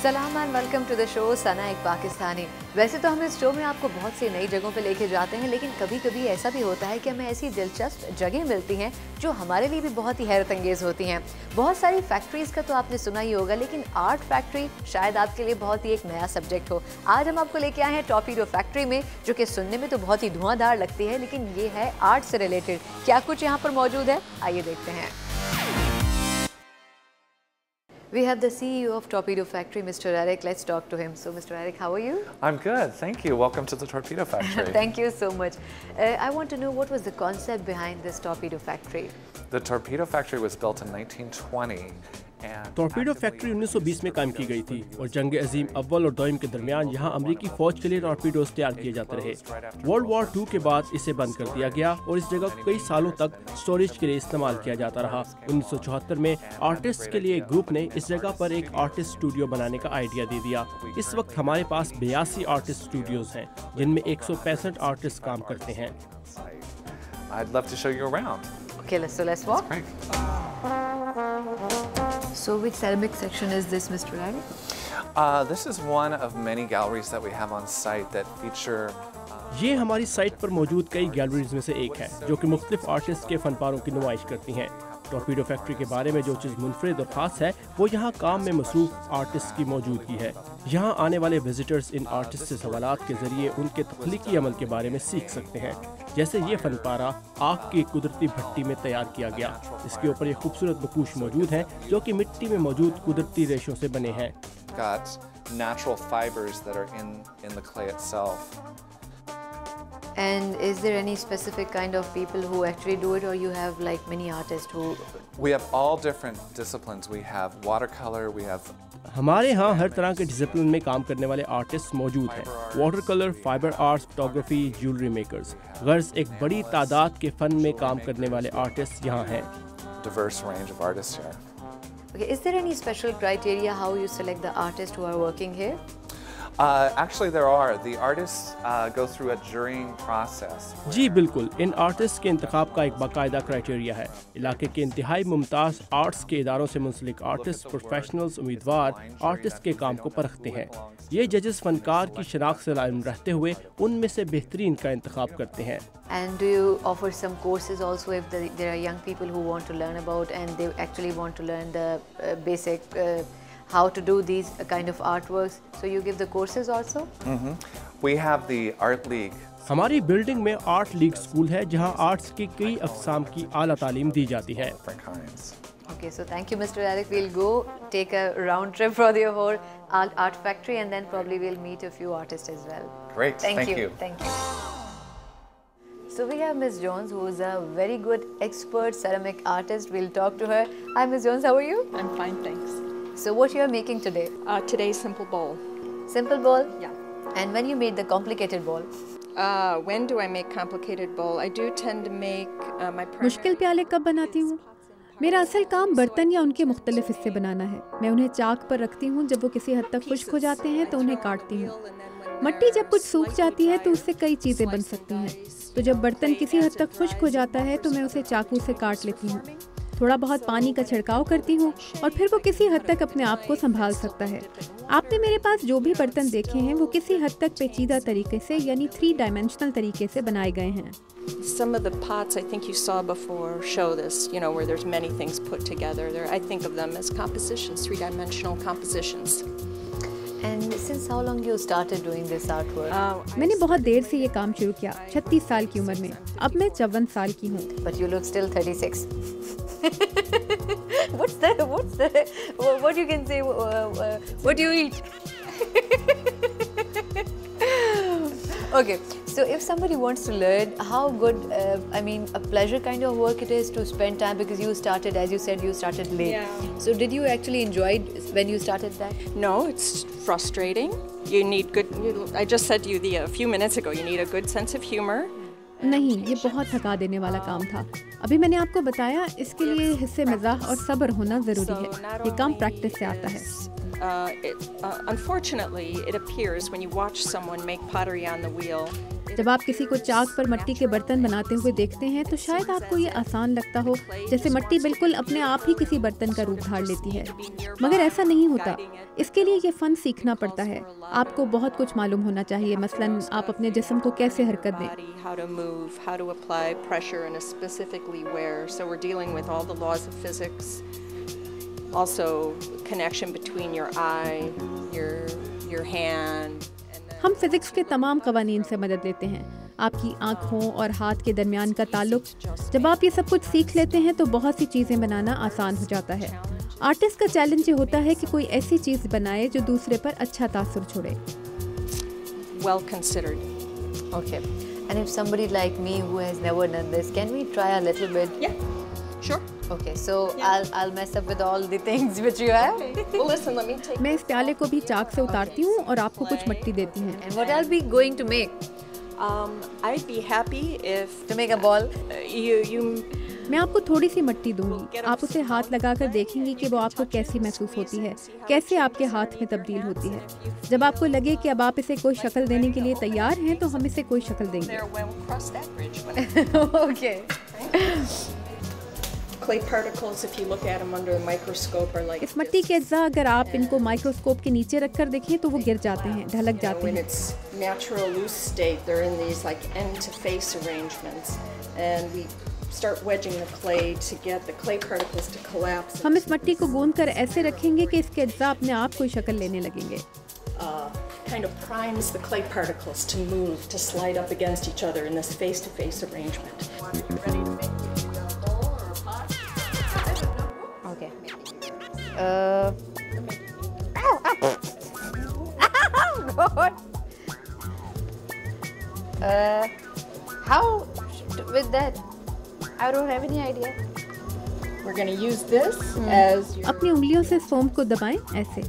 सलाम and welcome to the show Sana एक पाकिस्तानी। वैसे तो हम इस शो में आपको बहुत सी नई जगहों पे लेके जाते हैं, लेकिन कभी कभी ऐसा भी होता है कि हमें ऐसी दिलचस्प जगह मिलती हैं जो हमारे लिए भी बहुत ही हैरत अंगेज़ होती हैं। बहुत सारी फैक्ट्रीज़ का तो आपने सुना ही होगा, लेकिन आर्ट फैक्ट्री शायद आपके लिए बहुत ही एक नया सब्जेक्ट हो। आज हम आपको लेके आए हैं टॉर्पीडो फैक्ट्री में, जो कि सुनने में तो बहुत ही धुआंधार लगती है, लेकिन ये है आर्ट से रिलेटेड। क्या कुछ यहाँ पर मौजूद है, आइए देखते हैं। We have the CEO of Torpedo Factory, Mr. Eric. Let's talk to him. So, Mr. Eric, how are you? I'm good, thank you. Welcome to the Torpedo Factory. Thank you so much. I want to know what was the concept behind this Torpedo Factory? The Torpedo Factory was built in 1920. Torpedo factory 1920 में कायम की गई थी और जंग अजीम अव्वल और दोयम के दरमियान यहाँ अमेरिकी फौज के लिए टॉर्पीडोज तैयार किए जाते रहे। वर्ल्ड वॉर 2 के बाद इसे बंद कर दिया गया और इस जगह को कई सालों तक स्टोरेज के लिए इस्तेमाल किया जाता रहा। 1974 में आर्टिस्ट के लिए एक ग्रुप ने इस जगह पर एक आर्टिस्ट स्टूडियो बनाने का आइडिया दे दिया। इस वक्त हमारे पास 82 आर्टिस्ट स्टूडियोज हैं, जिनमें 165 आर्टिस्ट काम करते हैं। I'd love to show you around. Okay, let's walk. So which ceramic section is this, Mr. Eric? This is one of many galleries that we have on site that feature. ये हमारी site पर मौजूद कई galleries में से एक है, जो कि मुख्तलिफ आर्टिस्ट के फनपारों की नुमाइश करती हैं। टॉर्पीडो फैक्ट्री के बारे में जो चीज़ मुनफरिद और ख़ास है, वो यहाँ काम में मसरूफ आर्टिस्ट की मौजूदगी है। यहाँ आने वाले विजिटर्स इन आर्टिस्ट से सवालात के जरिए उनके तख्लीकी अमल के बारे में सीख सकते हैं। जैसे ये फनपारा आग की कुदरती भट्टी में तैयार किया गया। इसके ऊपर ये खूबसूरत नकूश मौजूद हैं, जो कि मिट्टी में मौजूद कुदरती रेशों से बने हैं। Got natural fibers that are in the clay itself. And is there any specific kind of people who actually do it, or you have like many artists who? We have all different disciplines. We have watercolor, we have. हमारे यहाँ हर तरह के discipline में काम करने वाले artist मौजूद हैं। Water colour, fibre arts, photography, jewellery makers, girls एक बड़ी तादाद के फन में काम करने वाले आर्टिस्ट यहाँ हैं। Diverse range of artists here. Okay, is there any special criteria how you select the artists who are working here? Actually, there are. The artists go through a jurying process. जी बिल्कुल, इन artist के इंतखाब का एक बाकायदा criteria है। इलाके के इंतहाई Mumtaz arts के इदारों से मुंसलिक आर्टिस्ट, प्रोफेशनल्स, उम्मीदवार आर्टिस्ट के काम को परखते हैं। ये जजेस फनकार की शनाख्त से लाइम रहते हुए उनमें से बेहतरीन का इंतखाब करते हैं। And do you offer some courses also if there are young people who want to learn about and they actually want to learn the basic how to do these kind of artworks? So you give the courses also? We have the Art League. हमारी building में art league school है, जहां arts की कई अक़साम की आला तालीम दी जाती है। Okay, so thank you, Mr. Eric. We'll go take a round trip for the whole art factory, and then probably we'll meet a few artists as well. Great, thank you. Thank you. So we have Ms. Jones, who is a very good expert ceramic artist. We'll talk to her. Hi, Ms. Jones. How are you? I'm fine, thanks. So what you are making today? Today's simple bowl. Simple bowl? Yeah. And when you made the complicated bowl? When do I make complicated bowl? I do tend to make my मुश्किल प्याले कब बनाती हूँ? मेरा असल काम बर्तन या उनके मुख्तलिफ हिस्से बनाना है। मैं उन्हें चाक पर रखती हूँ। जब वो किसी हद तक खुश्क हो जाते हैं तो उन्हें काटती हूँ। मट्टी जब कुछ सूख जाती है तो उससे कई चीज़ें बन सकती हैं। तो जब बर्तन किसी हद तक खुश्क हो जाता है तो मैं उसे चाकू से काट लेती हूँ। थोड़ा बहुत पानी का छिड़काव करती हूँ और फिर वो किसी हद तक अपने आप को संभाल सकता है। आपने मेरे पास जो भी बर्तन देखे हैं वो किसी हद तक पेचीदा तरीके से यानी 3 डायमेंशनल तरीके से बनाए गए हैं। Some of the pots I think you saw before show this, you know, where there's many things put together. I think of them as compositions, 3-dimensional compositions. And since how long you started doing this artwork? मैंने बहुत देर से ये काम शुरू किया, 36 साल की उम्र में। अब मैं 54 साल की हूँ। But you look still 36. what you can say? What do you eat? Okay, so if somebody wants to learn, how good, I mean, a pleasure kind of work it is to spend time, because you started, as you said, you started late. Yeah. So did you actually enjoy it when you started that? No, it's frustrating. You need good, I just said to you a few minutes ago, you need a good sense of humor. नहीं, ये बहुत थका देने वाला काम था। अभी मैंने आपको बताया, इसके लिए हिस्से मज़ाह और सब्र होना ज़रूरी है। ये काम प्रैक्टिस से आता है। Unfortunately, it appears when you watch someone make pottery on the wheel. जब आप किसी को चाक पर मिट्टी के बर्तन बनाते हुए देखते हैं तो शायद आपको ये आसान लगता हो, जैसे मिट्टी बिल्कुल अपने आप ही किसी बर्तन का रूप धार लेती है, मगर ऐसा नहीं होता। इसके लिए ये फन सीखना पड़ता है। आपको बहुत कुछ मालूम होना चाहिए, मसलन आप अपने जिस्म को कैसे हरकत दें। How to move, how to apply pressure and specifically where. So we're dealing with all the laws of physics. Also, connection between your eye, your hand. हम फिजिक्स के तमाम कवानीन से मदद लेते हैं। आपकी आँखों और हाथ के दरमियान का ताल्लुक। जब आप ये सब कुछ सीख लेते हैं तो बहुत सी चीज़ें बनाना आसान हो जाता है। आर्टिस्ट का चैलेंज ये होता है कि कोई ऐसी चीज़ बनाए जो दूसरे पर अच्छा तासुर छोड़े। Well considered. Okay. And if somebody like me who has never done this, can we try a little bit? Yeah, sure. Okay, so I'll mess up with all the things which you have. Well, listen, let me take. मैं इस प्याले को भी चाक से उतारती हूँ और आपको कुछ मिट्टी देती हूँ। And what I'll be going to make? I'd be happy if To make a ball? you. मैं आपको थोड़ी सी मिट्टी दूंगी। आप उसे हाथ लगाकर देखेंगी कि वो आपको कैसी महसूस होती है, कैसे आपके हाथ में तब्दील होती है। जब आपको लगे कि अब आप इसे कोई शक्ल देने के लिए तैयार हैं तो हम इसे कोई शक्ल देंगे। We'll cross that bridge. Okay. Clay particles, if you look at them under the microscope, are like. इस मिट्टी के अज्जा अगर आप इनको माइक्रोस्कोप के नीचे रखकर देखें तो वो गिर जाते हैं, ढलक जाते When हैं। it's natural loose state, they're in these like end to face arrangements, and we start wedging the clay to get the clay particles to collapse. हम इस मिट्टी को गूंद कर ऐसे रखेंगे कि इसके अज्जा अपने आप कोई शक्ल लेने लगेंगे। Kind of primes the clay particles to move, to slide up against each other in this face-to-face arrangement. Ready to make a bowl or a pot? Okay. God. How with that? I don't have any idea. We're going to use this as your, अपनी उंगलियों से foam को दबाएं ऐसे।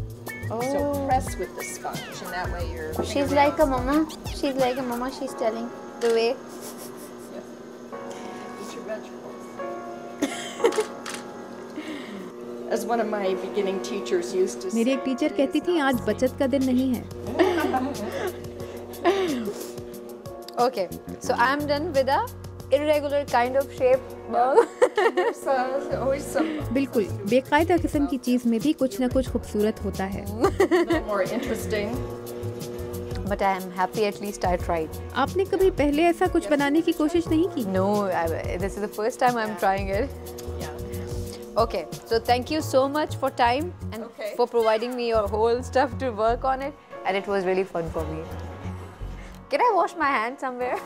so press with the sponge, and that way you're. She's like a mama. She's like a mama. She's telling the way. Eat your vegetables. As one of my beginning teachers used to say. मेरी एक teacher कहती थी आज बचत का दिन नहीं है। Okay, so I'm done with a irregular kind of shape ball. Always some बिल्कुल, बेकायदा किस्म की चीज़ में भी कुछ न कुछ खूबसूरत होता है। more interesting. But I am happy at least I tried. आपने कभी पहले ऐसा कुछ बनाने की कोशिश नहीं की? No, this is the first time I'm trying it. Yeah. Okay, so thank you so much for time and Okay. for providing me your whole stuff to work on it, and it was really fun for me. Can I wash my hands somewhere?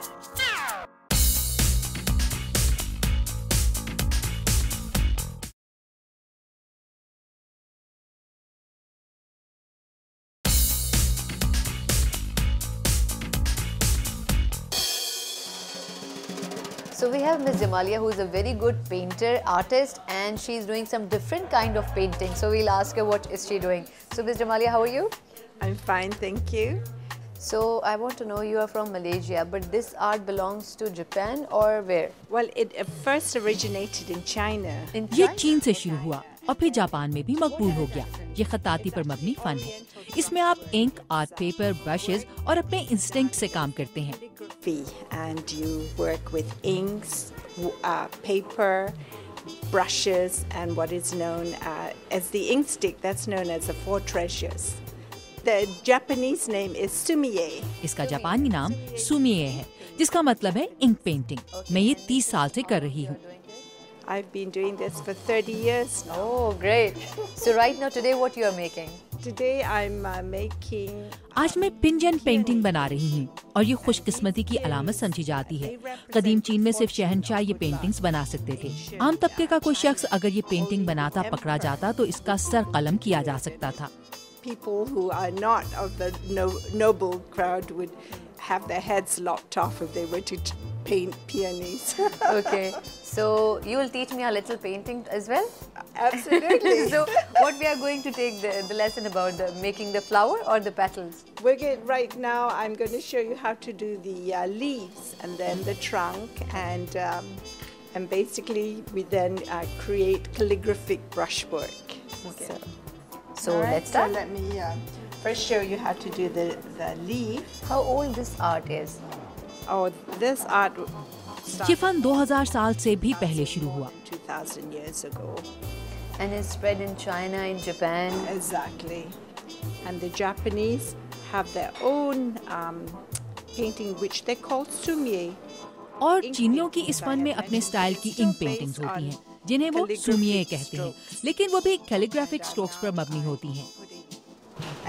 So we have Miss Jamalia, who is a very good painter, artist, and she's doing some different kind of painting. So we'll ask her what is she doing. So Miss Jamalia, how are you? I'm fine, thank you. So I want to know, you are from Malaysia, but this art belongs to Japan or where? Well, it first originated in China. In ये China? चीन से शुरू हुआ और फिर Japan में भी मकबूल हो गया। ये खताती पर मबनी फन है। इसमें आप इंक, आर्ट पेपर, ब्रशेस और अपने इंस्टिंक्ट से काम करते हैं। And you work with inks, paper, brushes, and what is known as the ink stick. That's known as the four treasures. The Japanese name is sumie. इसका जापानी नाम सुमिए है, जिसका मतलब है इंक पेंटिंग। मैं ये 30 साल से कर रही हूँ। I've been doing this for 30 years now. Oh, great. So right now, today, what you are making? Today I'm making. आज मैं पिंजन पेंटिंग बना रही हूँ और ये खुशकिस्मती की अलामत समझी जाती है। कदीम चीन में सिर्फ शहंशाह ये पेंटिंग्स बना सकते थे। आम तबके का कोई शख्स अगर ये पेंटिंग बनाता पकड़ा जाता तो इसका सर कलम किया जा सकता था। People who are not of the noble crowd would have their heads lopped off if they were to paint peonies. Okay. So you will teach me a little painting as well? Absolutely. So what we are going to take the lesson about making the flower or the petals? Right now I'm going to show you how to do the leaves and then the trunk and basically we then create calligraphic brushwork. Okay. So All right, let's start. So let me first show you how to do the leaf. How old this art is? Oh, this art ये fun 2000 साल से भी पहले शुरू हुआ। 2000 years ago. And it's spread in China, in Japan. Exactly. And the Japanese have their own painting which they call sumie. और चीनियों की इस फन में अपने स्टाइल की इंक पेंटिंग्स होती हैं जिन्हें वो सुमिये कहते हैं, लेकिन वो भी कैलीग्राफिक स्ट्रोक्स पर मबनी होती हैं।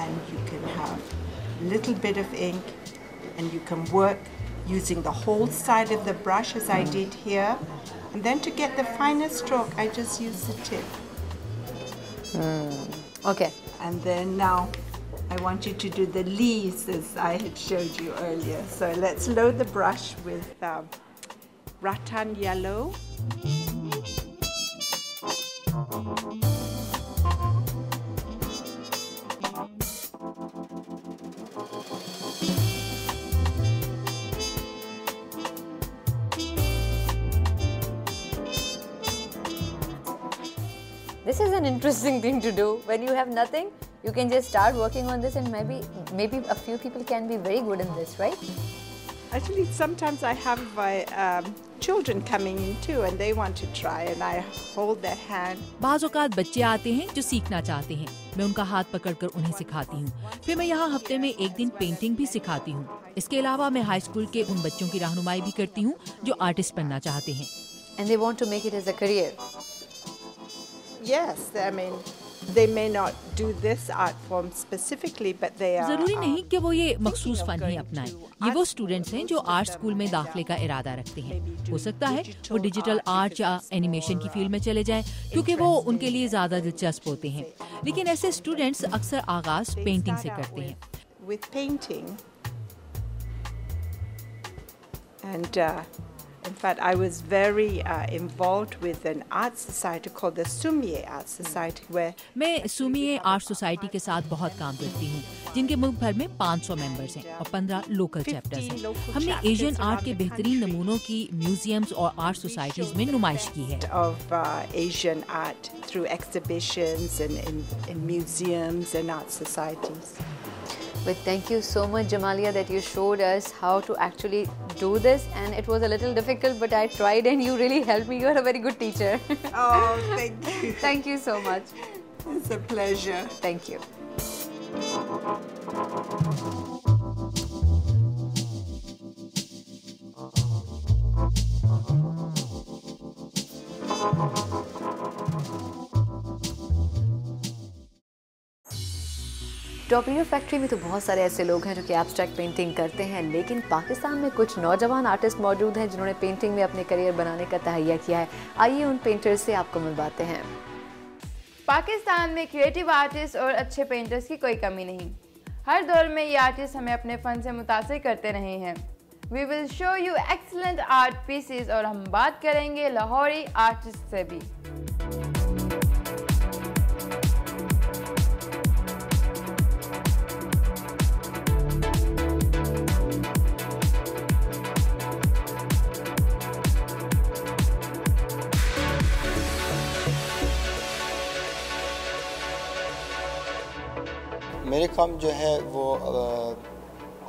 And you can have little bit of ink and you can work using the whole side of the brush as I did here, and then to get the finer stroke I just use the tip. Okay. And then now I want you to do the leaves as I had showed you earlier. So let's load the brush with rattan yellow. This is an interesting thing to do. When you have nothing, you can just start working on this, and maybe a few people can be very good in this, right? Actually, sometimes I have my children coming in too, and they want to try, and I hold their hand. बाज़ औक़ात बच्चे आते हैं जो सीखना चाहते हैं, मैं उनका हाथ पकड़कर उन्हें सिखाती हूँ। फिर मैं यहाँ हफ्ते में एक दिन पेंटिंग भी सिखाती हूँ। इसके अलावा मैं हाई स्कूल के उन बच्चों की रहनुमाई भी करती हूँ जो आर्टिस्ट बनना चाहते हैं। And they want to make it as a career. Yes, I mean, they may not do this art form specifically, but they are. जरूरी नहीं कि वो ये मखसूस फन ही अपनाएं। ये वो स्टूडेंट्स हैं जो आर्ट स्कूल में दाखिले का इरादा रखते हैं। हो सकता है वो डिजिटल आर्ट या एनिमेशन की फील्ड में चले जाएं, क्योंकि वो उनके लिए ज्यादा दिलचस्प होते हैं। लेकिन ऐसे स्टूडेंट्स अक्सर आगाज पेंटिंग से करते हैं। With painting, and in fact, I was very involved with an art society called the Sumie Art Society, where मैं सुमिये आर्ट सोसाइटी के साथ बहुत काम करती हूँ, जिनके मुल्क भर में 500 मेंबर्स हैं और 15 लोकल चैप्टर्स हैं। हमने एशियन आर्ट के बेहतरीन नमूनों की म्यूजियम्स और आर्ट सोसाइटीज में नुमाइश की है। of Asian art through exhibitions and in museums and art societies. But thank you so much, Jamalia, that you showed us how to actually do this, and it was a little difficult, but I tried, and you really helped me. You are a very good teacher. Oh, thank you. Thank you so much. It's a pleasure. Thank you. Torpedo factory में तो बहुत सारे ऐसे लोग हैं जो कि abstract painting करते हैं, लेकिन पाकिस्तान में कुछ नौजवान आर्टिस्ट मौजूद हैं जिन्होंने पेंटिंग में अपने करियर बनाने का तहैया किया है। आइए उन पेंटर्स से आपको मिलवाते हैं। पाकिस्तान में क्रिएटिव आर्टिस्ट और अच्छे पेंटर्स की कोई कमी नहीं। हर दौर में ये आर्टिस्ट हमें अपने फ़न से मुतासिर करते रहे हैं। We will show you excellent art pieces, और हम बात करेंगे लाहौरी आर्टिस्ट से भी। मेरे काम जो है वो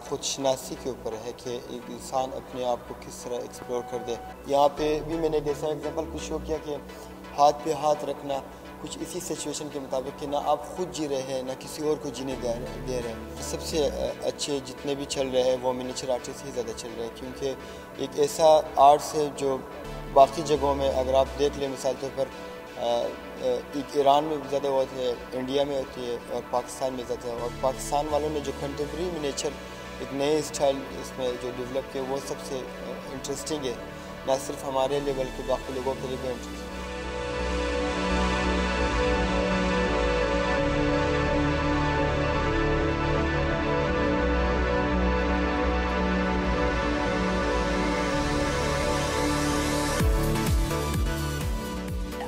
खुद शनासी के ऊपर है कि एक इंसान अपने आप को किस तरह एक्सप्लोर कर दे। यहाँ पे भी मैंने जैसा एग्जांपल कुछ शो किया कि हाथ पे हाथ रखना, कुछ इसी सिचुएशन के मुताबिक कि ना आप खुद जी रहे हैं ना किसी और को जीने दे रहे हैं। तो सबसे अच्छे जितने भी चल रहे हैं वो मिनिएचर आर्टिस्ट ही ज़्यादा चल रहे हैं, क्योंकि एक ऐसा आर्ट्स है जो बाकी जगहों में अगर आप देख लें, मिसाल तौर पर एक ईरान में ज़्यादा होती है, इंडिया में होती है और पाकिस्तान में ज़्यादा है। और पाकिस्तान वालों ने जो कंटेम्प्रेरी मिनिएचर एक नए स्टाइल इसमें जो डेवलप किया वो सबसे इंटरेस्टिंग है, ना सिर्फ हमारे लिए बल्कि बाकी लोगों के लिए भी interesting.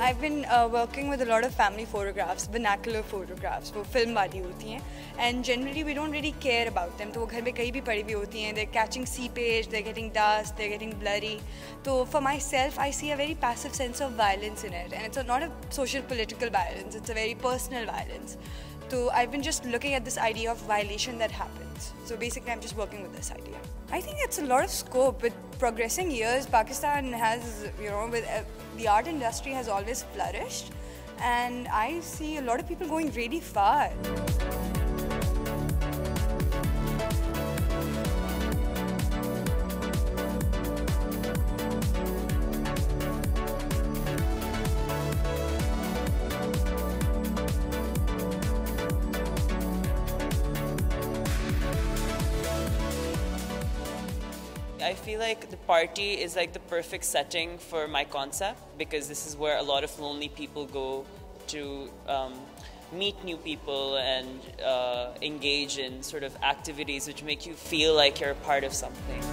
I've been working with a lot of family photographs, vernacular photographs, वो फिल्म वाली होती हैं, and generally we don't really care about them. तो वो घर में कहीं भी पड़ी हुई होती हैं, they're catching seepage, they're getting dust, they're getting blurry. तो for myself, I see a very passive sense of violence in it, and it's not a social political violence, it's a very personal violence. So I've been just looking at this idea of violation that happens. So basically I'm just working with this idea. I think it's a lot of scope. With progressing years, Pakistan has, the art industry has always flourished, and I see a lot of people going really far. I feel like the party is like the perfect setting for my concept, because this is where a lot of lonely people go to meet new people and engage in sort of activities which make you feel like you're a part of something.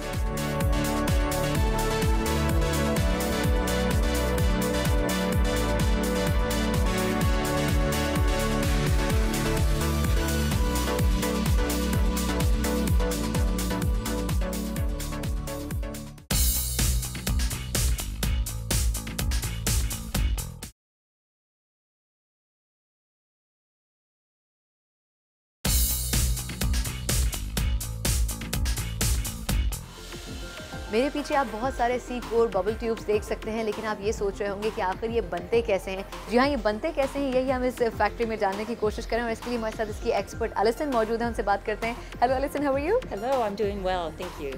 मेरे पीछे आप बहुत सारे सी core bubble tubes देख सकते हैं, लेकिन आप ये सोच रहे होंगे कि आखिर ये बनते कैसे हैं। जी हाँ, ये बनते कैसे हैं, यही हम इस फैक्ट्री में जानने की कोशिश करें, और इसके लिए हमारे साथ इसकी एक्सपर्ट एलिसन मौजूद है, उनसे बात करते हैं। Hello Alison, how are you? Hello, I'm doing well, thank you.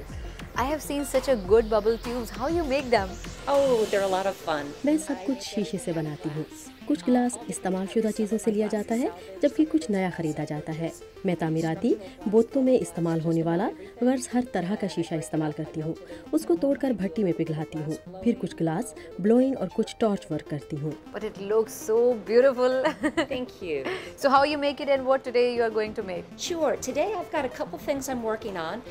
I have seen such a good bubble tubes. How you make them? Oh, they're a lot of fun. मैं सब कुछ शीशे से बनाती हूँ। कुछ गिलास इस्तेमालशुदा चीज़ों से लिया जाता है, जबकि कुछ नया खरीदा जाता है। मैं तामीराती बोतलों में इस्तेमाल होने वाला गर्ज हर तरह का शीशा इस्तेमाल करती हूँ। उसको तोड़कर भट्टी में पिघलाती हूँ। फिर कुछ गिलास ब्लोइंग और कुछ टॉर्च वर्क करती हूँ। But it looks so beautiful. Thank you. So how you make it and what today you are going to make? Sure. Today I've got a couple things I'm working on.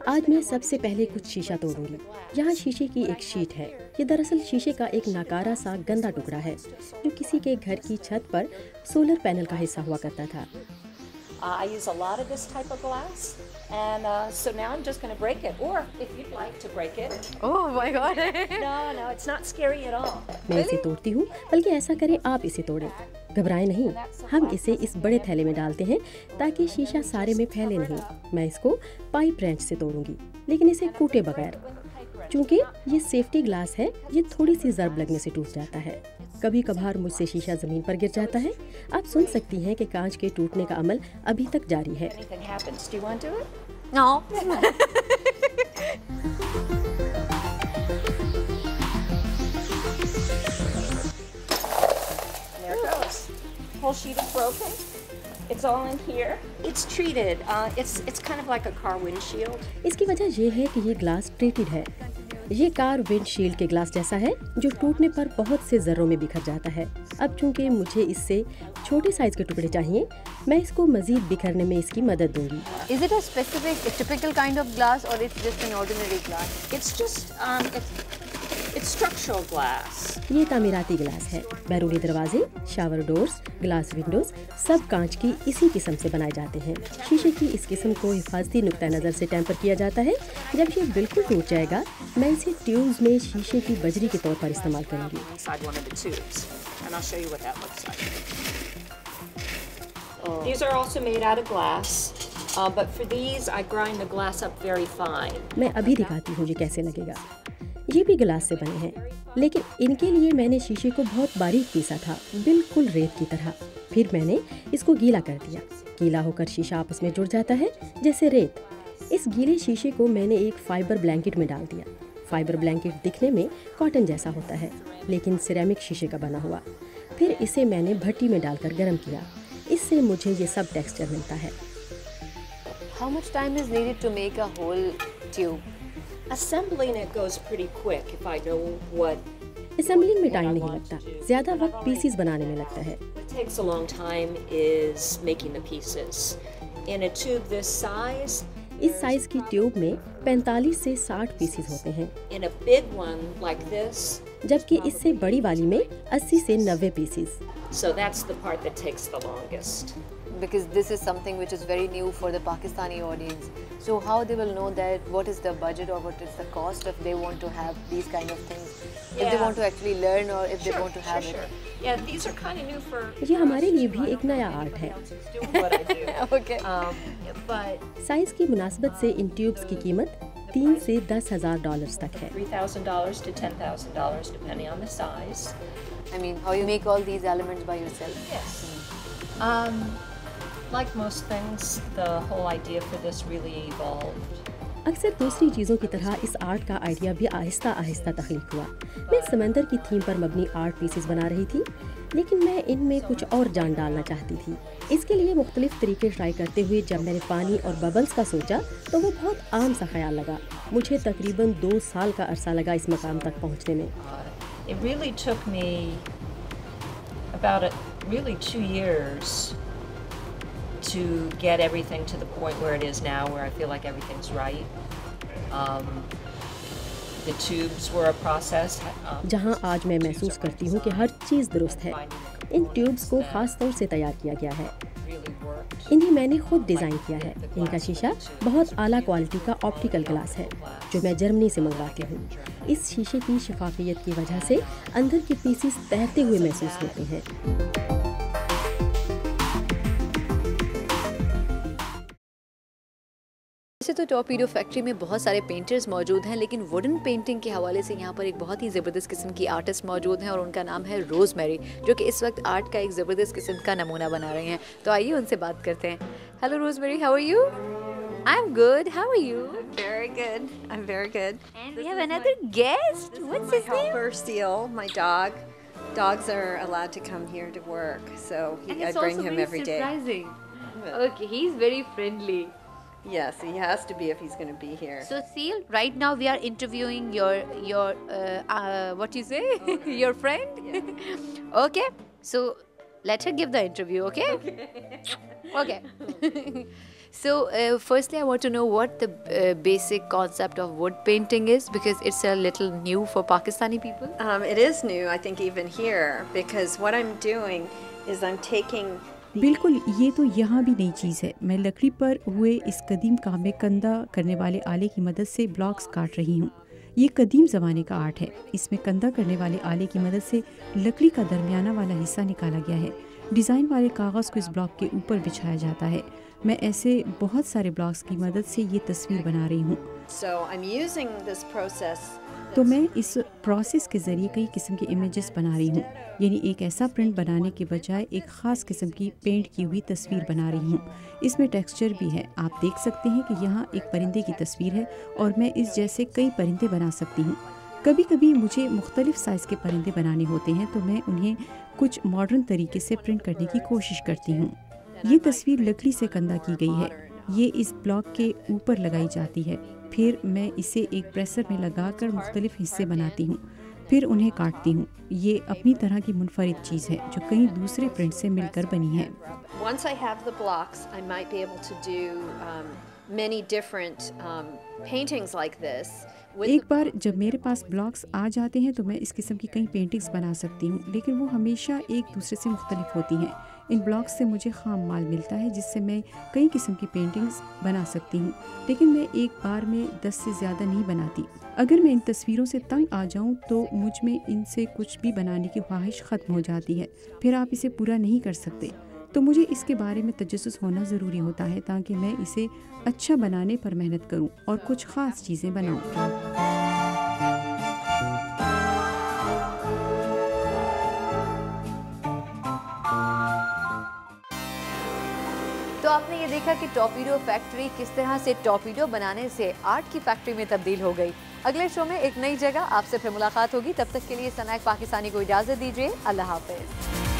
आज मैं सबसे पहले कुछ शीशा तोड़ूंगी। यहाँ शीशे की एक शीट है। ये दरअसल शीशे का एक नाकारा सा गंदा टुकड़ा है, जो किसी के घर की छत पर सोलर पैनल का हिस्सा हुआ करता था। I use a lot of this type of glass, and so now I'm just going to break it. Or if you'd like to break it. Oh my God! No, it's not scary at all. मैं इसे तोड़ती हूँ, बल्कि ऐसा करें आप इसे तोड़ें। घबराएं नहीं, हम इसे इस बड़े थैले में डालते हैं ताकि शीशा सारे में फैले नहीं। मैं इसको पाइप रेंच से तोड़ूंगी, लेकिन इसे कूटे बगैर। चूँकि ये सेफ्टी ग्लास है, ये थोड़ी सी ज़रब लगने से टूट जाता है। कभी कभार मुझसे शीशा ज़मीन पर गिर जाता है। आप सुन सकती हैं कि कांच के टूटने का अमल अभी तक जारी है। No. There it goes. Whole sheet is broken. It's all in here. It's treated. It's kind of like a car windshield. इसकी वजह ये है कि ये ग्लास ट्रीटेड है। ये कार विंडशील्ड के ग्लास जैसा है, जो टूटने पर बहुत से जर्रों में बिखर जाता है। अब चूंकि मुझे इससे छोटे साइज के टुकड़े चाहिए, मैं इसको मजीद बिखरने में इसकी मदद दूंगी। Is it a specific, a typical kind of glass, or it's just an ordinary glass? It's just it's structural glass. ये तामीराती गिलास है। बैरूनी दरवाजे, शावर डोर्स, ग्लास विंडोज सब कांच की इसी किस्म से बनाए जाते हैं। शीशे की इस किस्म को हिफाजती नुक्ता नज़र से टेम्पर किया जाता है। जब ये बिल्कुल टूट जाएगा, मैं इसे ट्यूब्स में शीशे की बजरी के तौर पर इस्तेमाल करूँगी। These are also made out of glass, but for these I grind the glass up very fine. मैं अभी दिखाती हूँ ये कैसे लगेगा। ये भी गिलास से बने हैं, लेकिन इनके लिए मैंने शीशे को बहुत बारीक पीसा था, बिल्कुल रेत की तरह। फिर मैंने इसको गीला कर दिया। गीला होकर शीशा आपस में जुड़ जाता है जैसे रेत। इस गीले शीशे को मैंने एक फाइबर ब्लैंकेट में डाल दिया। फाइबर ब्लैंकेट दिखने में कॉटन जैसा होता है, लेकिन सिरेमिक शीशे का बना हुआ। फिर इसे मैंने भट्टी में डालकर गर्म किया। इससे मुझे ये सब टेक्सचर मिलता है। How much time is needed to make a whole tube? Assembling it goes pretty quick if I know what. Assembling में टाइम नहीं लगता, ज्यादा वक्त पीसीस बनाने में लगता है। What takes a long time is making the pieces. In a tube this size, इस साइज की ट्यूब में 45 से 60 पीसेस होते हैं। In a big one like this, जबकि इससे बड़ी वाली में 80 से 90 pieces. So that's the part that takes the longest. because this is something which is very new for the Pakistani audience. So how they will know that what is the budget or what is the cost if they want to have these kind of things, if they want to actually learn or if they want to have it. Yeah, these are kind of new for. ये हमारे लिए भी एक नया art है। Okay. But size की मुनासबत से इन tubes की कीमत $3,000 से $10,000 तक है। $3,000 to $10,000 depending on the size. I mean, how you make all these elements by yourself? Yes. Like most things, the whole idea for this really evolved. अक्सर दूसरी चीज़ों की तरह इस आर्ट का आइडिया भी आहिस्ता आहिस्ता तख्लीक हुआ। मैं समंदर की थीम पर मबनी आर्ट पीसेस बना रही थी, लेकिन मैं इनमें कुछ और जान डालना चाहती थी। इसके लिए मुख्तलिफ तरीके ट्राई करते हुए जब मैंने पानी और बबल्स का सोचा तो वो बहुत आम सा ख्याल लगा। मुझे तकरीबन 2 साल का अरसा लगा इस मकाम तक पहुँचने में। It really took me about really 2 years to get everything to the point where it is now, where I feel like everything's right. The tubes were a process. जहाँ आज मैं महसूस करती हूँ कि हर चीज़ दुरुस्त है। इन ट्यूब्स को ख़ास तौर से तैयार किया गया है। इन्हें मैंने खुद डिज़ाइन किया है। इनका शीशा बहुत आला क्वालिटी का ऑप्टिकल ग्लास है जो मैं जर्मनी से मंगवाती हूँ। इस शीशे की शफाफियत की वजह से अंदर के पीसेस तैरते हुए महसूस होते हैं। वैसे तो टॉर्पीडो फैक्ट्री में बहुत सारे पेंटर्स मौजूद हैं, लेकिन वुडन पेंटिंग के हवाले से यहाँ पर एक बहुत ही ज़बरदस्त किस्म की आर्टिस्ट मौजूद हैं और उनका नाम है रोज़मेरी, जो कि इस वक्त आर्ट का एक ज़बरदस्त किस्म का नमूना बना रहे हैं। तो आइए उनसे बात करते हैं। Hello Rosemary, how are you? I am good, how are you? Very good. I'm very good. And we have another guest. What's his name? Helper Seal, my dog. Dogs are allowed to come here to work, so I bring him every day. Surprising. Okay, he's very friendly. Yes, he has to be if he's going to be here. So Seal, right now we are interviewing your what you say, your friend. Yeah. Okay, so let her give the interview. Okay. Okay. So firstly, I want to know what the basic concept of wood painting is, because it's a little new for Pakistani people. It is new, I think, even here, because what I'm doing is I'm taking. बिल्कुल, ये तो यहाँ भी नई चीज़ है। मैं लकड़ी पर हुए इस कदीम काम में कंधा करने वाले आले की मदद से ब्लॉक्स काट रही हूँ। ये कदीम ज़माने का आर्ट है। इसमें कंधा करने वाले आले की मदद से लकड़ी का दरमियाना वाला हिस्सा निकाला गया है। डिज़ाइन वाले कागज़ को इस ब्लॉक के ऊपर बिछाया जाता है। मैं ऐसे बहुत सारे ब्लॉक्स की मदद से ये तस्वीर बना रही हूँ। तो मैं इस प्रोसेस के ज़रिए कई किस्म के इमेजेस बना रही हूँ, यानी एक ऐसा प्रिंट बनाने के बजाय एक ख़ास किस्म की पेंट की हुई तस्वीर बना रही हूँ। इसमें टेक्सचर भी है। आप देख सकते हैं कि यहाँ एक परिंदे की तस्वीर है और मैं इस जैसे कई परिंदे बना सकती हूँ। कभी कभी मुझे मुख्तलिफ साइज़ के परिंदे बनाने होते हैं तो मैं उन्हें कुछ मॉडर्न तरीके से प्रिंट करने की कोशिश करती हूँ। ये तस्वीर लकड़ी से कंधा की गई है। ये इस ब्लॉक के ऊपर लगाई जाती है। फिर मैं इसे एक प्रेसर में लगाकर मुख्तलिफ हिस्से बनाती हूँ, फिर उन्हें काटती हूँ। ये अपनी तरह की मुनफरिद चीज़ है जो कई दूसरे प्रिंट से मिलकर बनी है। Once I have the blocks, I might be able to do many different paintings like this. एक बार जब मेरे पास ब्लॉक्स आ जाते हैं तो मैं इस किस्म की कई पेंटिंग्स बना सकती हूँ, लेकिन वो हमेशा एक दूसरे से मुख्तलिफ होती हैं। इन ब्लॉक्स से मुझे खाम माल मिलता है जिससे मैं कई किस्म की पेंटिंग्स बना सकती हूँ, लेकिन मैं एक बार में 10 से ज़्यादा नहीं बनाती। अगर मैं इन तस्वीरों से तंग आ जाऊँ तो मुझ में इनसे कुछ भी बनाने की ख्वाहिश ख़त्म हो जाती है। फिर आप इसे पूरा नहीं कर सकते। तो मुझे इसके बारे में तजस्सुस होना ज़रूरी होता है ताकि मैं इसे अच्छा बनाने पर मेहनत करूं और कुछ ख़ास चीज़ें बनाऊं। तो आपने ये देखा कि टॉर्पीडो फैक्ट्री किस तरह से टॉर्पीडो बनाने से आर्ट की फैक्ट्री में तब्दील हो गई। अगले शो में एक नई जगह आपसे फिर मुलाकात होगी। तब तक के लिए सना एक पाकिस्तानी को इजाज़त दीजिए। अल्लाह हाफ़िज़।